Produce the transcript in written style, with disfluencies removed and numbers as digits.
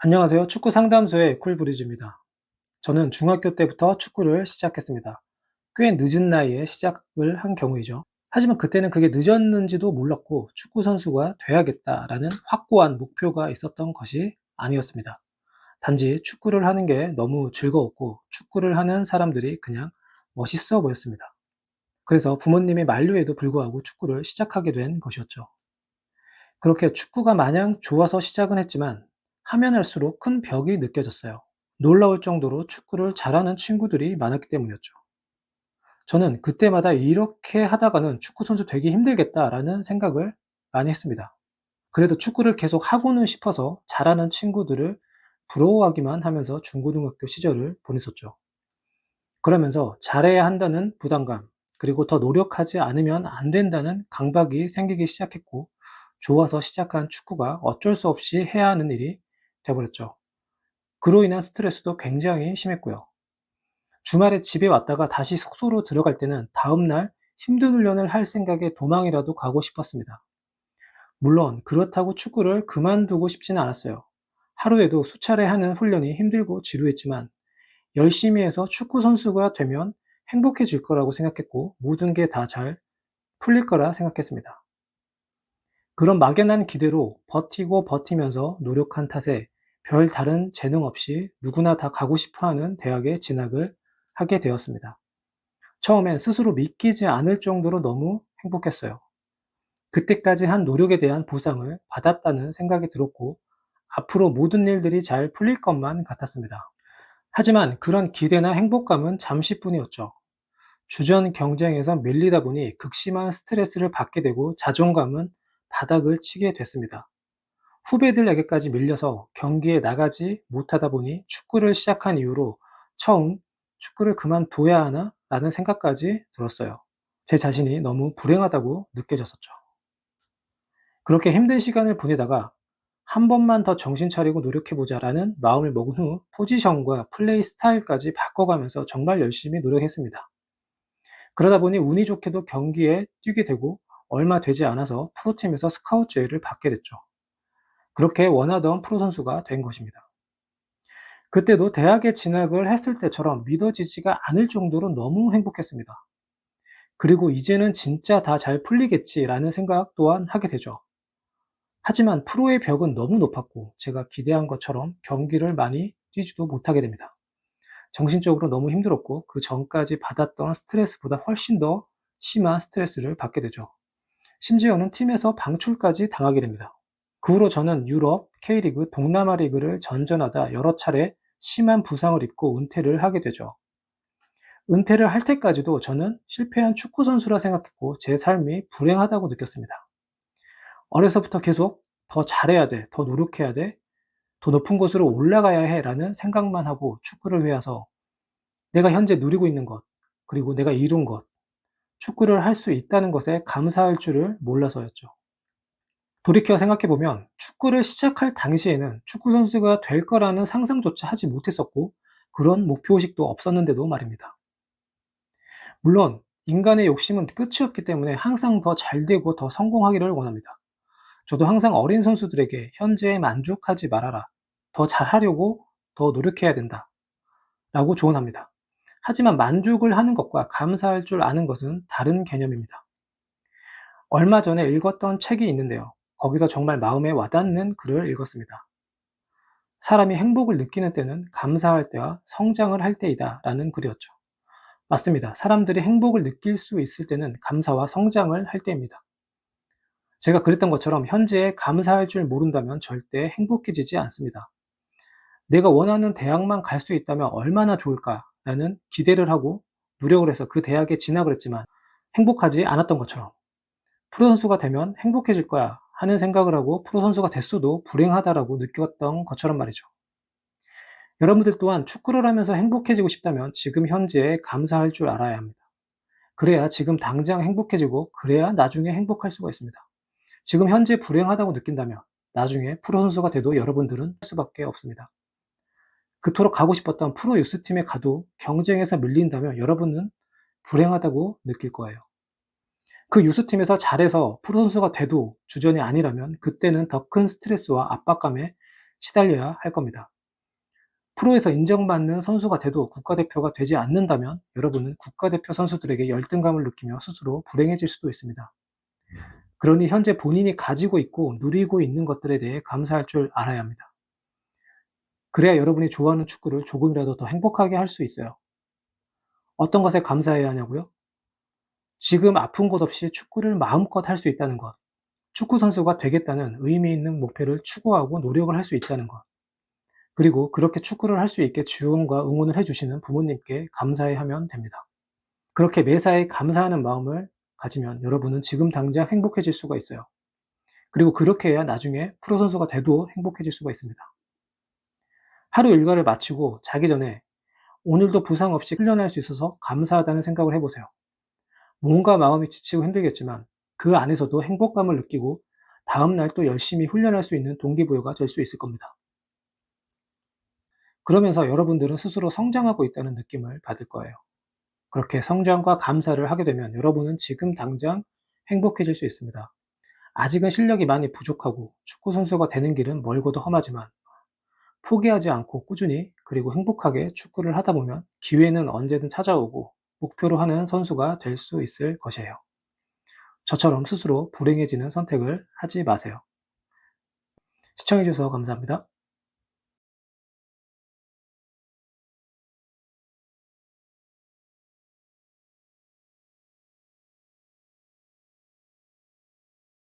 안녕하세요. 축구 상담소의 쿨브리즈입니다. 저는 중학교 때부터 축구를 시작했습니다. 꽤 늦은 나이에 시작을 한 경우이죠. 하지만 그때는 그게 늦었는지도 몰랐고 축구 선수가 돼야겠다라는 확고한 목표가 있었던 것이 아니었습니다. 단지 축구를 하는 게 너무 즐거웠고 축구를 하는 사람들이 그냥 멋있어 보였습니다. 그래서 부모님의 만류에도 불구하고 축구를 시작하게 된 것이었죠. 그렇게 축구가 마냥 좋아서 시작은 했지만 하면 할수록 큰 벽이 느껴졌어요. 놀라울 정도로 축구를 잘하는 친구들이 많았기 때문이었죠. 저는 그때마다 '이렇게 하다가는 축구 선수 되기 힘들겠다.'라는 생각을 많이 했습니다. 그래도 축구를 계속 하고는 싶어서 잘하는 친구들을 부러워하기만 하면서 중고등학교 시절을 보냈었죠. 그러면서 잘해야 한다는 부담감, 그리고 더 노력하지 않으면 안 된다는 강박이 생기기 시작했고, 좋아서 시작한 축구가 어쩔 수 없이 해야 하는 일이 돼 버렸죠. 그로 인한 스트레스도 굉장히 심했고요. 주말에 집에 왔다가 다시 숙소로 들어갈 때는 다음날 힘든 훈련을 할 생각에 도망이라도 가고 싶었습니다. 물론 그렇다고 축구를 그만두고 싶지는 않았어요. 하루에도 수차례 하는 훈련이 힘들고 지루했지만 열심히 해서 축구 선수가 되면 행복해질 거라고 생각했고 모든 게 다 잘 풀릴 거라 생각했습니다. 그런 막연한 기대로 버티고 버티면서 노력한 탓에 별 다른 재능 없이 누구나 다 가고 싶어 하는 대학에 진학을 하게 되었습니다. 처음엔 스스로 믿기지 않을 정도로 너무 행복했어요. 그때까지 한 노력에 대한 보상을 받았다는 생각이 들었고, 앞으로 모든 일들이 잘 풀릴 것만 같았습니다. 하지만 그런 기대나 행복감은 잠시뿐이었죠. 주전 경쟁에서 밀리다 보니 극심한 스트레스를 받게 되고 자존감은 바닥을 치게 됐습니다. 후배들에게까지 밀려서 경기에 나가지 못하다 보니 축구를 시작한 이후로 처음 '축구를 그만둬야 하나?' 라는 생각까지 들었어요. 제 자신이 너무 불행하다고 느껴졌었죠. 그렇게 힘든 시간을 보내다가 '한 번만 더 정신 차리고 노력해 보자.'라는 마음을 먹은 후 포지션과 플레이 스타일까지 바꿔가면서 정말 열심히 노력했습니다. 그러다 보니 운이 좋게도 경기에 뛰게 되고 얼마 되지 않아서 프로팀에서 스카우트 제의를 받게 됐죠. 그렇게 원하던 프로 선수가 된 것입니다. 그때도 대학에 진학을 했을 때처럼 믿어지지가 않을 정도로 너무 행복했습니다. 그리고 '이제는 진짜 다 잘 풀리겠지.'라는 생각 또한 하게 되죠. 하지만 프로의 벽은 너무 높았고 제가 기대한 것처럼 경기를 많이 뛰지도 못하게 됩니다. 정신적으로 너무 힘들었고 그전까지 받았던 스트레스보다 훨씬 더 심한 스트레스를 받게 되죠. 심지어는 팀에서 방출까지 당하게 됩니다. 그 후로 저는 유럽, K리그, 동남아 리그를 전전하다 여러 차례 심한 부상을 입고 은퇴를 하게 되죠. 은퇴를 할 때까지도 저는 실패한 축구 선수라 생각했고 제 삶이 불행하다고 느꼈습니다. 어려서부터 계속 더 잘해야 돼, 더 노력해야 돼, 더 높은 곳으로 올라가야 해라는 생각만 하고 축구를 해와서 내가 현재 누리고 있는 것, 그리고 내가 이룬 것, 축구를 할 수 있다는 것에 감사할 줄을 몰라서였죠. 돌이켜 생각해 보면 축구를 시작할 당시에는 축구 선수가 될 거라는 상상조차 하지 못했었고 그런 목표의식도 없었는데도 말입니다. 물론 인간의 욕심은 끝이 없기 때문에 항상 더 잘되고 더 성공하기를 원합니다. 저도 항상 어린 선수들에게 현재에 만족하지 말아라. 더 잘하려고 더 노력해야 된다. 라고 조언합니다. 하지만 만족을 하는 것과 감사할 줄 아는 것은 다른 개념입니다. 얼마 전에 읽었던 책이 있는데요. 거기서 정말 마음에 와닿는 글을 읽었습니다. 사람이 행복을 느끼는 때는 감사할 때와 성장을 할 때이다 라는 글이었죠. 맞습니다. 사람들이 행복을 느낄 수 있을 때는 감사와 성장을 할 때입니다. 제가 그랬던 것처럼 현재에 감사할 줄 모른다면 절대 행복해지지 않습니다. 내가 원하는 대학만 갈 수 있다면 얼마나 좋을까라는 기대를 하고 노력을 해서 그 대학에 진학을 했지만 행복하지 않았던 것처럼 프로 선수가 되면 행복해질 거야 하는 생각을 하고 프로 선수가 됐어도 불행하다라고 느꼈던 것처럼 말이죠. 여러분들 또한 축구를 하면서 행복해지고 싶다면 지금 현재에 감사할 줄 알아야 합니다. 그래야 지금 당장 행복해지고 그래야 나중에 행복할 수가 있습니다. 지금 현재 불행하다고 느낀다면 나중에 프로 선수가 돼도 여러분들은 할 수밖에 없습니다. 그토록 가고 싶었던 프로 유스팀에 가도 경쟁에서 밀린다면 여러분은 불행하다고 느낄 거예요. 그 유스팀에서 잘해서 프로 선수가 돼도 주전이 아니라면 그때는 더 큰 스트레스와 압박감에 시달려야 할 겁니다. 프로에서 인정받는 선수가 돼도 국가대표가 되지 않는다면 여러분은 국가대표 선수들에게 열등감을 느끼며 스스로 불행해질 수도 있습니다. 그러니 현재 본인이 가지고 있고 누리고 있는 것들에 대해 감사할 줄 알아야 합니다. 그래야 여러분이 좋아하는 축구를 조금이라도 더 행복하게 할 수 있어요. 어떤 것에 감사해야 하냐고요? 지금 아픈 곳 없이 축구를 마음껏 할 수 있다는 것, 축구 선수가 되겠다는 의미 있는 목표를 추구하고 노력을 할 수 있다는 것, 그리고 그렇게 축구를 할 수 있게 지원과 응원을 해주시는 부모님께 감사해 하면 됩니다. 그렇게 매사에 감사하는 마음을 가지면 여러분은 지금 당장 행복해질 수가 있어요. 그리고 그렇게 해야 나중에 프로 선수가 돼도 행복해질 수가 있습니다. 하루 일과를 마치고 자기 전에 오늘도 부상 없이 훈련할 수 있어서 감사하다는 생각을 해보세요. 몸과 마음이 지치고 힘들겠지만 그 안에서도 행복감을 느끼고 다음날 또 열심히 훈련할 수 있는 동기부여가 될 수 있을 겁니다. 그러면서 여러분들은 스스로 성장하고 있다는 느낌을 받을 거예요. 그렇게 성장과 감사를 하게 되면 여러분은 지금 당장 행복해질 수 있습니다. 아직은 실력이 많이 부족하고 축구 선수가 되는 길은 멀고도 험하지만 포기하지 않고 꾸준히 그리고 행복하게 축구를 하다 보면 기회는 언제든 찾아오고 목표로 하는 선수가 될 수 있을 것이에요. 저처럼 스스로 불행해지는 선택을 하지 마세요. 시청해주셔서 감사합니다.